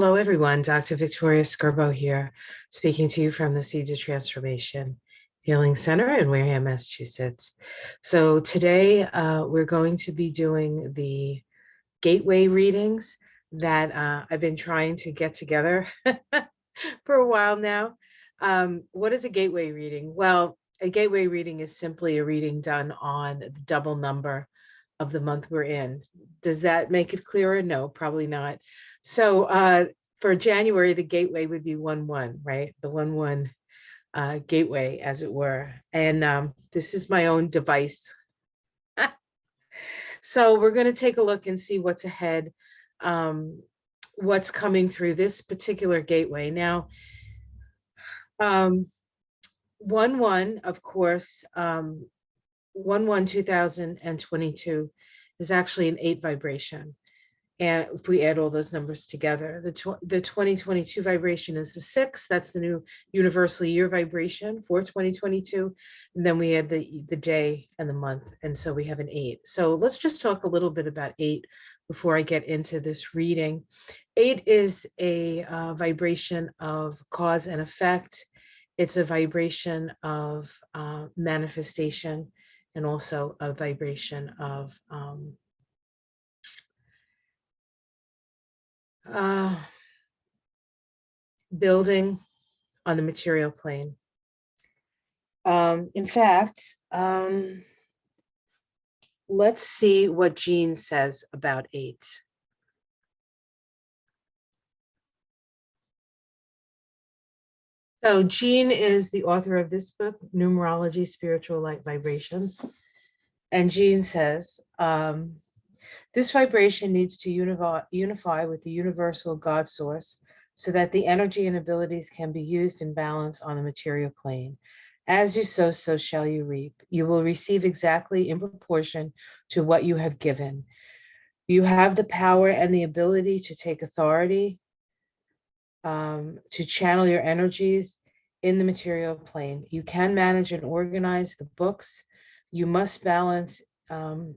Hello, everyone. Dr. Victoria Skirbo here, speaking to you from the Seeds of Transformation Healing Center in Wareham, Massachusetts. So today we're going to be doing the gateway readings that I've been trying to get together for a while now. What is a gateway reading? Well, a gateway reading is simply a reading done on the double number of the month we're in. Does that make it clearer? No, probably not. So for January, the gateway would be 1-1, right? The 1-1 gateway, as it were. And this is my own device. So we're going to take a look and see what's ahead, what's coming through this particular gateway. Now, 1-1, of course, 1-1-2022 is actually an 8 vibration. And if we add all those numbers together, the 2022 vibration is the 6. That's the new universal year vibration for 2022. And then we add the day and the month. And so we have an 8. So let's just talk a little bit about 8 before I get into this reading. 8 is a vibration of cause and effect. It's a vibration of manifestation, and also a vibration of building on the material plane. In fact, let's see what Jean says about 8. So Jean is the author of this book, Numerology, Spiritual Light Vibrations. And Jean says, this vibration needs to unify with the universal God source so that the energy and abilities can be used in balance on the material plane. As you sow, so shall you reap. You will receive exactly in proportion to what you have given. You have the power and the ability to take authority, to channel your energies in the material plane. You can manage and organize the books. You must balance, and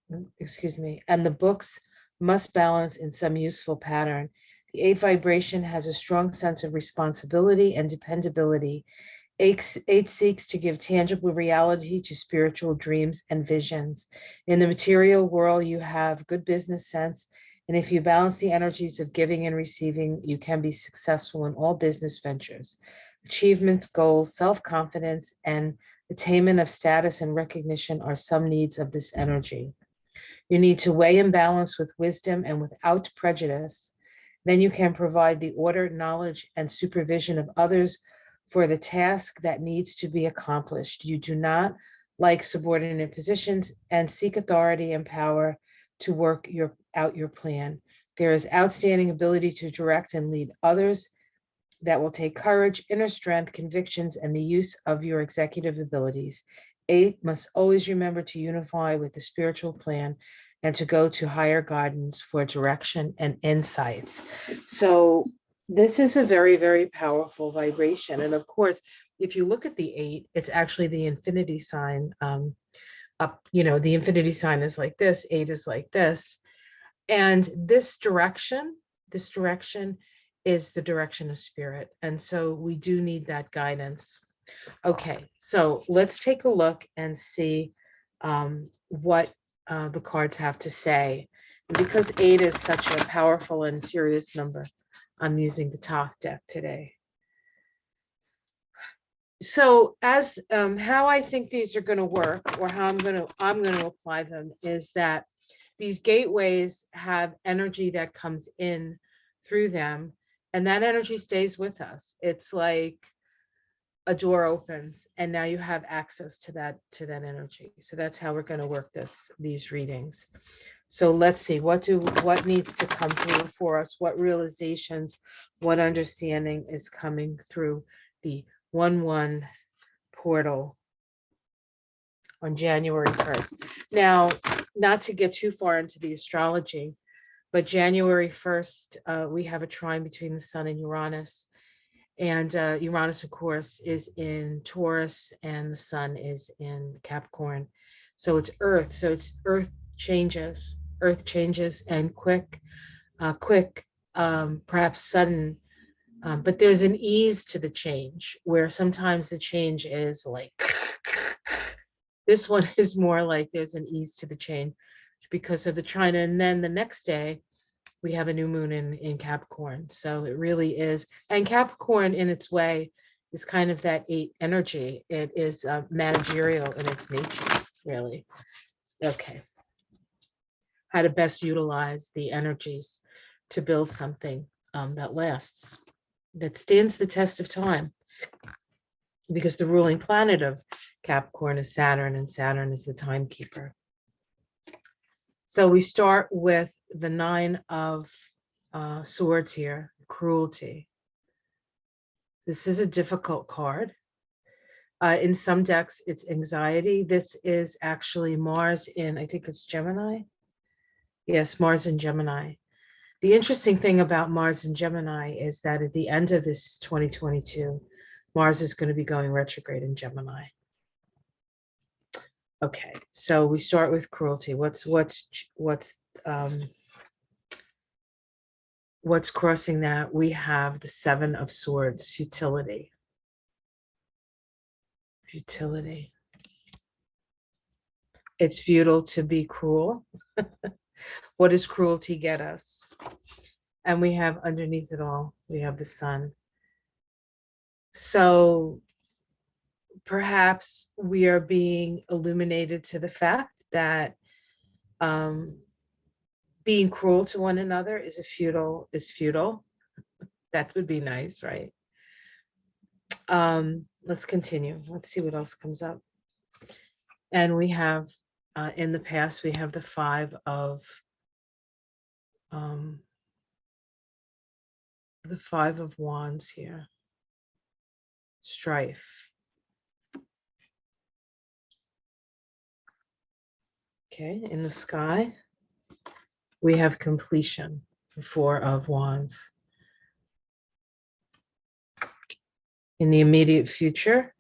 the books must balance in some useful pattern. The 8 vibration has a strong sense of responsibility and dependability. 8 seeks to give tangible reality to spiritual dreams and visions. In the material world, you have good business sense, and if you balance the energies of giving and receiving, you can be successful in all business ventures. Achievements, goals, self-confidence, and attainment of status and recognition are some needs of this energy. You need to weigh and balance with wisdom and without prejudice. Then you can provide the order, knowledge, and supervision of others for the task that needs to be accomplished. You do not like subordinate positions and seek authority and power to work out your plan. There is outstanding ability to direct and lead others that will take courage, inner strength, convictions, and the use of your executive abilities. 8 must always remember to unify with the spiritual plan and to go to higher guidance for direction and insights. So this is a very, very powerful vibration. And of course, if you look at the 8, it's actually the infinity sign up, the infinity sign is like this, 8 is like this. And this direction is the direction of spirit. And so we do need that guidance. Okay, so let's take a look and see what the cards have to say. And because 8 is such a powerful and serious number, I'm using the Thoth deck today. So as how I think these are going to work, or how I'm going to apply them, is that these gateways have energy that comes in through them, and that energy stays with us. It's like a door opens and now you have access to that energy. So that's how we're going to work these readings. So let's see, what needs to come through for us, what realizations, what understanding is coming through the 1-1 portal on January 1st. Now, not to get too far into the astrology, but January 1st, we have a trine between the Sun and Uranus. And Uranus, of course, is in Taurus and the Sun is in Capricorn. So it's Earth. So it's Earth changes and quick perhaps sudden, but there's an ease to the change where sometimes the change is like, this one is more like there's an ease to the change because of the China. And then the next day, we have a new moon in Capricorn. So it really is. And Capricorn in its way is kind of that 8 energy. It is managerial in its nature, really. Okay. How to best utilize the energies to build something that lasts, that stands the test of time. Because the ruling planet of Capricorn is Saturn, and Saturn is the timekeeper. So we start with the 9 of Swords here, cruelty. This is a difficult card. In some decks, it's anxiety. This is actually Mars in, I think it's Gemini. Yes, Mars in Gemini. The interesting thing about Mars in Gemini is that at the end of this 2022, Mars is going to be going retrograde in Gemini. Okay, so we start with cruelty. What's crossing that? We have the 7 of Swords, futility. Futility. It's futile to be cruel. What does cruelty get us? And we have underneath it all, we have the sun. So perhaps we are being illuminated to the fact that being cruel to one another is futile. That would be nice, right? Let's continue. Let's see what else comes up. And we have, in the past, we have the 5 of Wands here. Strife. Okay, in the sky, we have completion, the 4 of Wands. In the immediate future,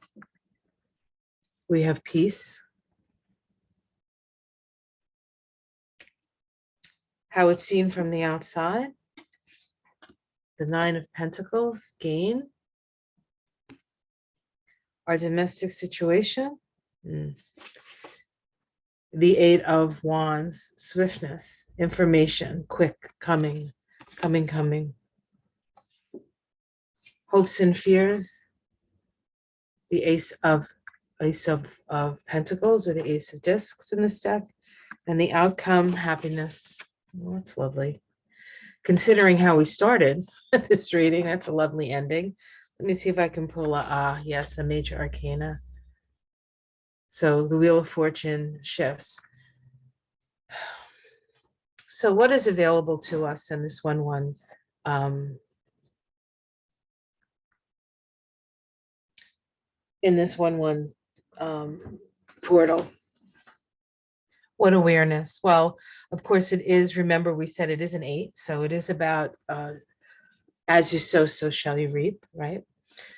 we have peace. How it's seen from the outside, the 9 of Pentacles, gain. Our domestic situation, the 8 of Wands, swiftness, information, quick, coming. Hopes and fears, the Ace of Pentacles, or the Ace of Discs in this deck, and the outcome, happiness. Well, that's lovely. Considering how we started this reading, that's a lovely ending. Let me see if I can pull a major arcana. So the Wheel of Fortune shifts. So what is available to us in this 1-1? In this 1-1 portal? What awareness? Well, of course it is. Remember, we said it is an 8, so it is about as you sow, so shall you reap, right?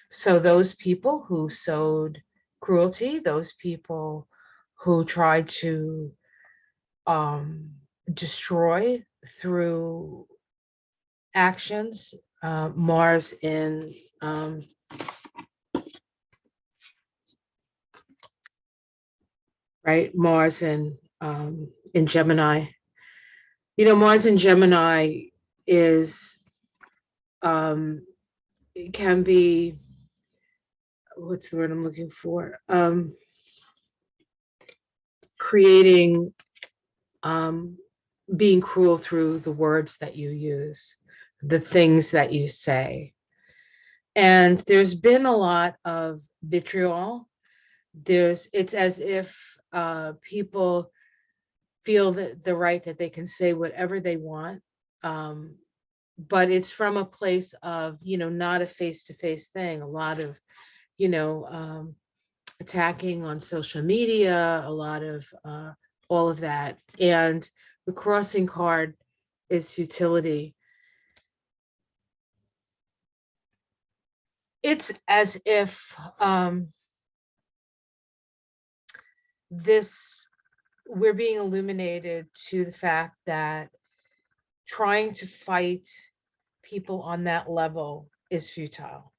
So those people who sowed cruelty, those people who tried to destroy through actions, Mars in Mars in Gemini. You know, Mars in Gemini is it can be, what's the word I'm looking for? Creating, being cruel through the words that you use, the things that you say. And there's been a lot of vitriol. It's as if people feel that the right that they can say whatever they want. But it's from a place of, not a face-to-face thing. A lot of, attacking on social media, a lot of all of that. And the crossing card is futility. It's as if we're being illuminated to the fact that trying to fight people on that level is futile.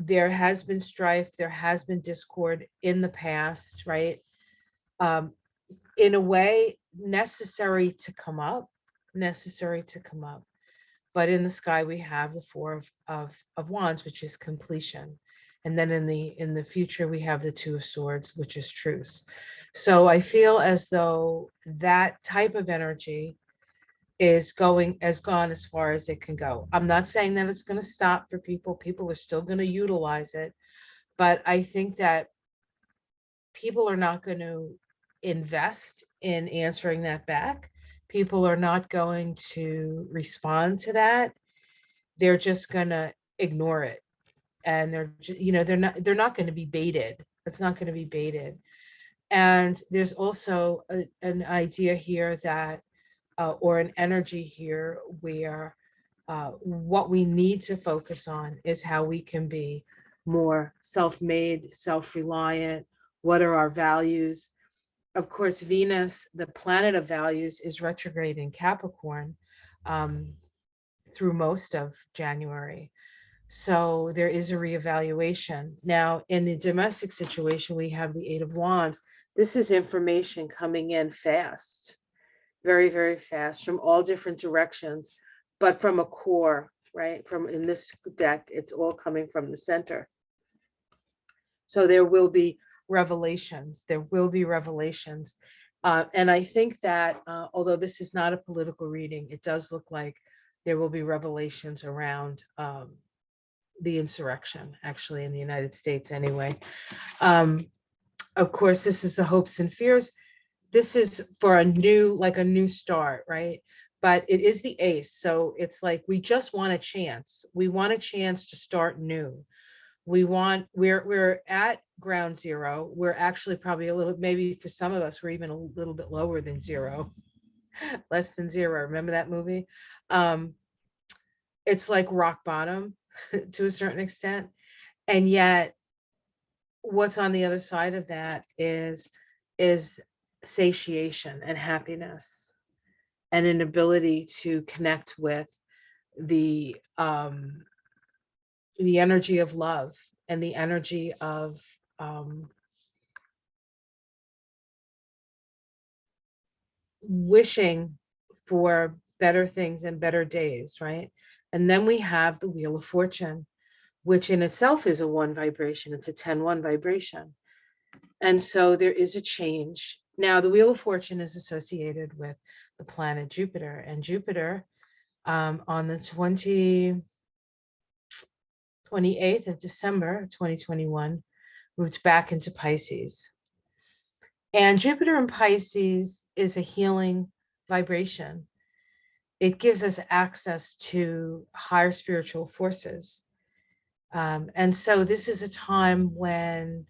There has been strife, there has been discord in the past, right? Um, in a way, necessary to come up, necessary to come up. But in the sky, we have the Four of Wands, which is completion. And then in the future, we have the Two of Swords, which is truce. So I feel as though that type of energy is gone as far as it can go. I'm not saying that it's going to stop for people. People are still going to utilize it. But I think that people are not going to invest in answering that back. People are not going to respond to that. They're just going to ignore it. And they're not going to be baited. It's not going to be baited. And there's also an idea here that or an energy here where what we need to focus on is how we can be more self-made, self-reliant. What are our values? Of course, Venus, the planet of values, is retrograde in Capricorn through most of January. So there is a reevaluation. Now, in the domestic situation, we have the Eight of Wands. This is information coming in fast, very, very fast from all different directions, but from a core, right? From in this deck, it's all coming from the center. So there will be revelations. There will be revelations. And I think that although this is not a political reading, it does look like there will be revelations around the insurrection, actually, in the United States anyway. Of course, this is the hopes and fears. This is for a new start, right? But it is the ace. So it's like we just want a chance. We want a chance to start new. We're at ground zero. We're actually probably a little, maybe for some of us, we're even a little bit lower than zero, less than zero. Remember that movie? It's like rock bottom to a certain extent. And yet what's on the other side of that is satiation and happiness and an ability to connect with the energy of love and the energy of wishing for better things and better days, right? And then we have the Wheel of Fortune, which in itself is a 1 vibration. It's a 10-1 vibration. And so there is a change. Now, the Wheel of Fortune is associated with the planet Jupiter, and Jupiter on the 28th of December, 2021, moved back into Pisces. And Jupiter in Pisces is a healing vibration. It gives us access to higher spiritual forces. And so this is a time when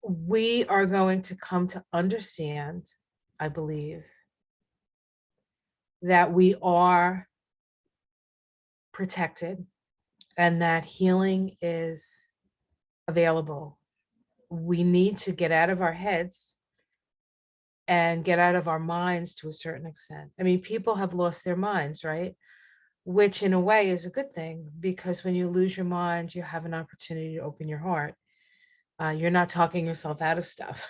we are going to come to understand, I believe, that we are protected and that healing is available. We need to get out of our heads and get out of our minds to a certain extent. I mean, people have lost their minds, right? Which in a way is a good thing, because when you lose your mind, you have an opportunity to open your heart. You're not talking yourself out of stuff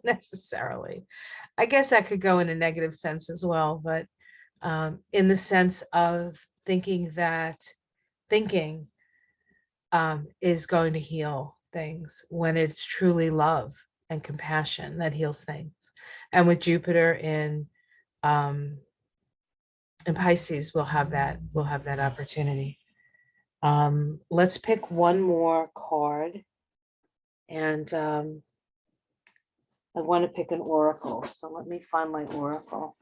necessarily. I guess that could go in a negative sense as well, but in the sense of thinking that thinking is going to heal things, when it's truly love and compassion that heals things. And with Jupiter in Pisces, we'll have that opportunity. Let's pick one more card, and I want to pick an oracle. So let me find my oracle.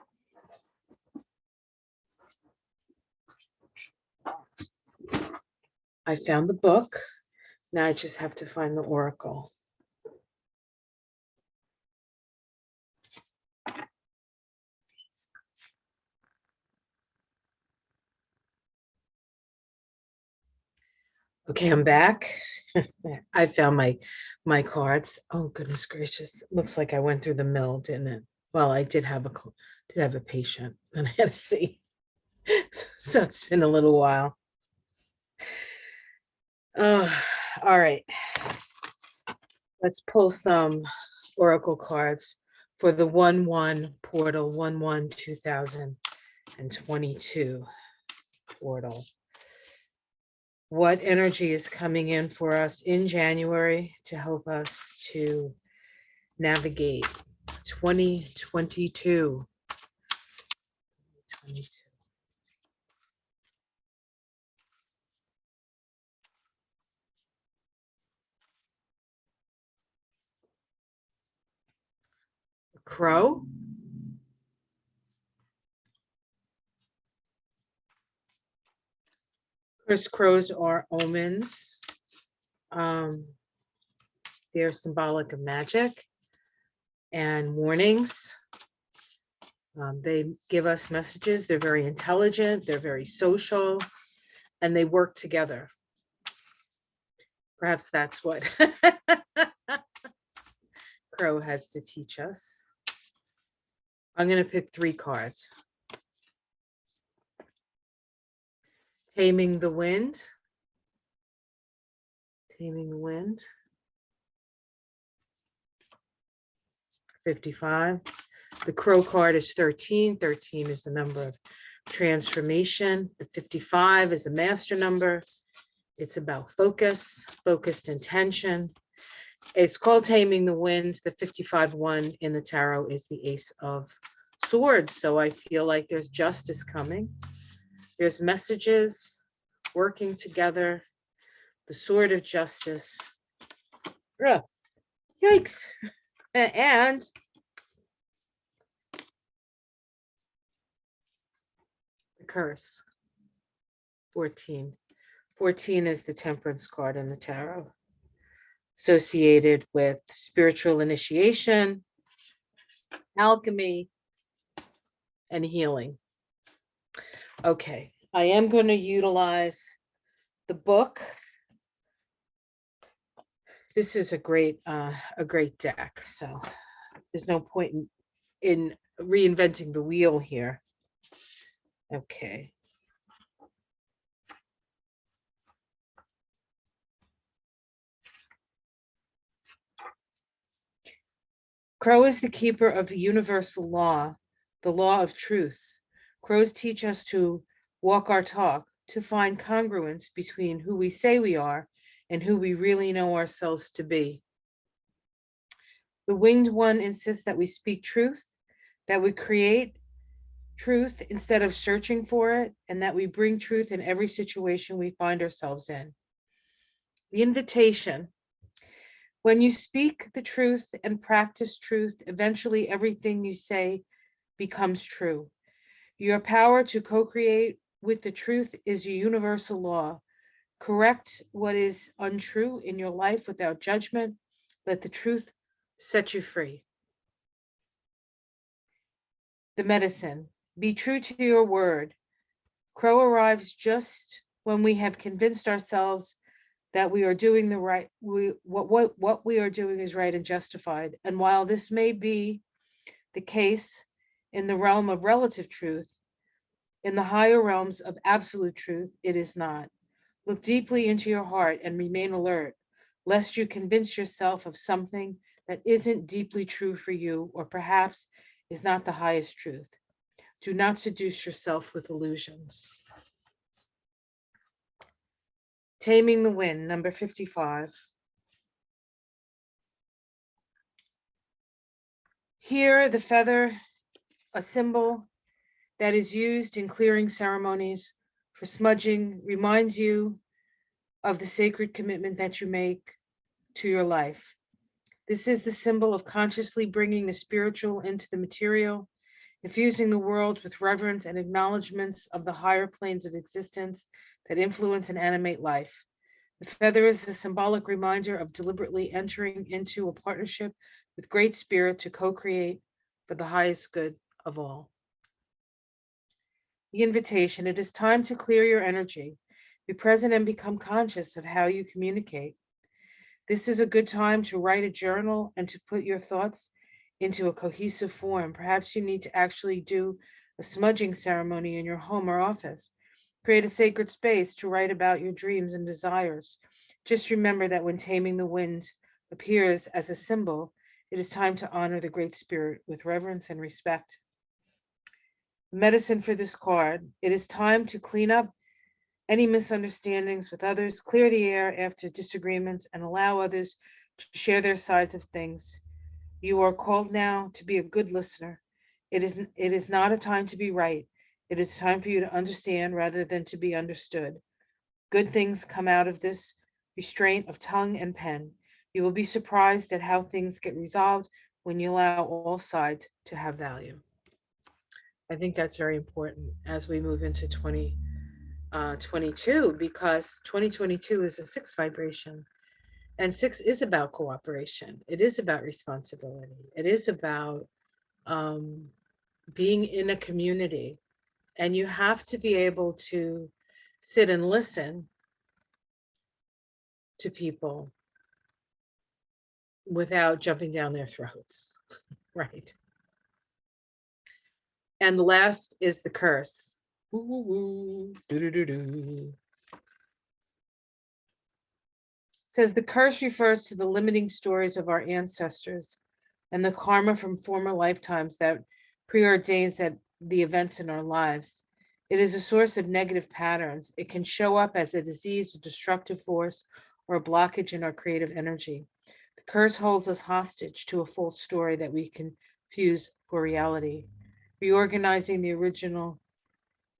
I found the book. Now I just have to find the oracle. Okay, I'm back. I found my cards. Oh, goodness gracious. Looks like I went through the mill, didn't it? Well, I did have a patient that I had to see. So it's been a little while. All right. Let's pull some oracle cards for the 1/1 portal, 1/1/2022 portal. What energy is coming in for us in January to help us to navigate 2022? Crow. First, crows are omens. They're symbolic of magic and warnings. They give us messages. They're very intelligent. They're very social, and they work together. Perhaps that's what Crow has to teach us. I'm going to pick 3 cards. Taming the Wind. Taming the Wind. 55. The Crow card is 13. 13 is the number of transformation. The 55 is the master number. It's about focus, focused intention. It's called Taming the Winds. The 55-1 in the tarot is the Ace of Swords. So I feel like there's justice coming. There's messages working together. The Sword of Justice. Ugh, yikes. And the Curse. 14. 14 is the Temperance card in the tarot, associated with spiritual initiation, alchemy, and healing. Okay, I am going to utilize the book. This is a great deck, so there's no point in reinventing the wheel here. Okay. Crow is the keeper of the universal law, the law of truth. Crows teach us to walk our talk, to find congruence between who we say we are and who we really know ourselves to be. The winged one insists that we speak truth, that we create truth instead of searching for it, and that we bring truth in every situation we find ourselves in. The invitation. When you speak the truth and practice truth, eventually everything you say becomes true. Your power to co-create with the truth is a universal law. Correct what is untrue in your life without judgment. Let the truth set you free. The medicine. Be true to your word. Crow arrives just when we have convinced ourselves that we are doing the right, what we are doing is right and justified. And while this may be the case in the realm of relative truth, in the higher realms of absolute truth, it is not. Look deeply into your heart and remain alert, lest you convince yourself of something that isn't deeply true for you, or perhaps is not the highest truth. Do not seduce yourself with illusions. Taming the Wind, number 55. Here, the feather, a symbol that is used in clearing ceremonies for smudging, reminds you of the sacred commitment that you make to your life. This is the symbol of consciously bringing the spiritual into the material, infusing the world with reverence and acknowledgements of the higher planes of existence that influence and animate life. The feather is a symbolic reminder of deliberately entering into a partnership with Great Spirit to co-create for the highest good of all. The invitation. It is time to clear your energy. Be present and become conscious of how you communicate. This is a good time to write a journal and to put your thoughts into a cohesive form. Perhaps you need to actually do a smudging ceremony in your home or office. Create a sacred space to write about your dreams and desires. Just remember that when Taming the Wind appears as a symbol, it is time to honor the Great Spirit with reverence and respect. Medicine for this card. It is time to clean up any misunderstandings with others, clear the air after disagreements, and allow others to share their sides of things. You are called now to be a good listener. It is not a time to be right. It is time for you to understand rather than to be understood. Good things come out of this restraint of tongue and pen. You will be surprised at how things get resolved when you allow all sides to have value. I think that's very important as we move into 2022, because 2022 is a 6 vibration. And 6 is about cooperation. It is about responsibility. It is about being in a community. And you have to be able to sit and listen to people without jumping down their throats, right? And the last is the curse. Says the curse refers to the limiting stories of our ancestors and the karma from former lifetimes that preordains that the events in our lives. It is a source of negative patterns. It can show up as a disease, a destructive force, or a blockage in our creative energy. The curse holds us hostage to a false story that we confuse for reality. Recognizing the original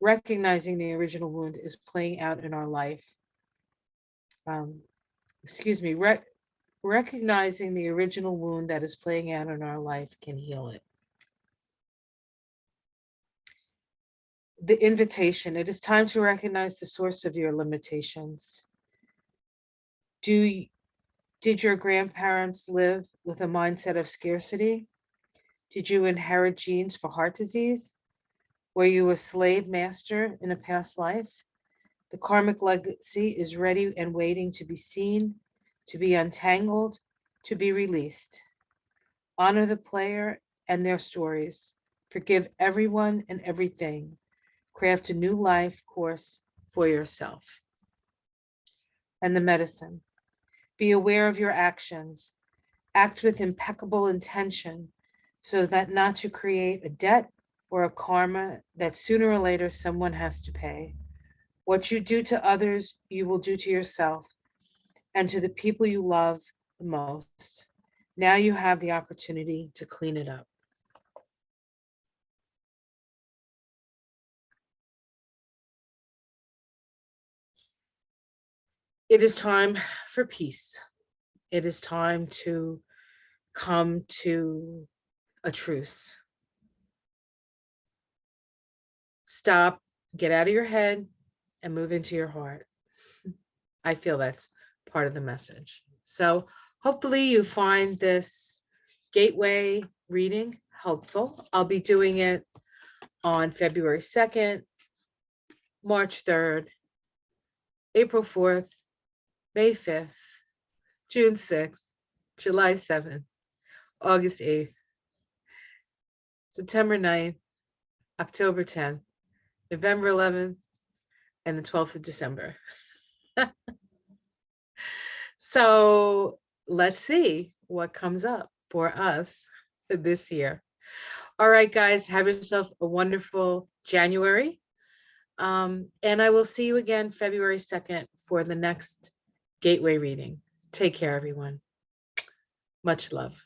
wound is playing out in our life. Recognizing the original wound that is playing out in our life can heal it. The invitation. It is time to recognize the source of your limitations. Did your grandparents live with a mindset of scarcity? Did you inherit genes for heart disease? Were you a slave master in a past life? The karmic legacy is ready and waiting to be seen, to be untangled, to be released. Honor the player and their stories. Forgive everyone and everything. Craft a new life course for yourself. And the medicine. Be aware of your actions. Act with impeccable intention so that not to create a debt or a karma that sooner or later someone has to pay. What you do to others, you will do to yourself and to the people you love the most. Now you have the opportunity to clean it up. It is time for peace. It is time to come to a truce. Stop, get out of your head, and move into your heart. I feel that's part of the message. So hopefully you find this gateway reading helpful. I'll be doing it on February 2nd, March 3rd, April 4th, May 5th, June 6th, July 7th, August 8th, September 9th, October 10th, November 11th, and the 12th of December. So let's see what comes up for us this year. All right, guys, have yourself a wonderful January. And I will see you again February 2nd for the next gateway reading. Take care, everyone. Much love.